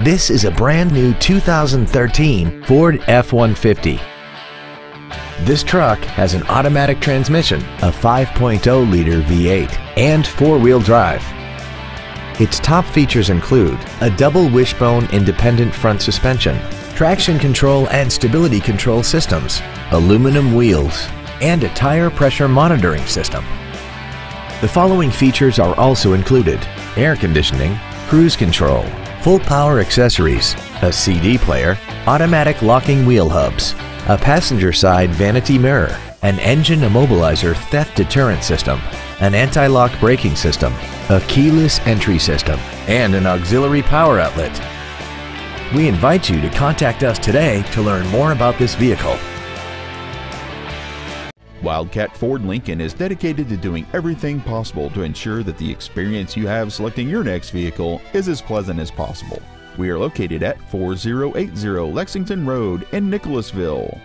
This is a brand new 2013 Ford F-150. This truck has an automatic transmission, a 5.0-liter V8, and four-wheel drive. Its top features include a double wishbone independent front suspension, traction control and stability control systems, aluminum wheels, and a tire pressure monitoring system. The following features are also included: air conditioning, cruise control, full power accessories, a CD player, automatic locking wheel hubs, a passenger side vanity mirror, an engine immobilizer theft deterrent system, an anti-lock braking system, a keyless entry system, and an auxiliary power outlet. We invite you to contact us today to learn more about this vehicle. Wildcat Ford Lincoln is dedicated to doing everything possible to ensure that the experience you have selecting your next vehicle is as pleasant as possible. We are located at 4080 Lexington Road in Nicholasville.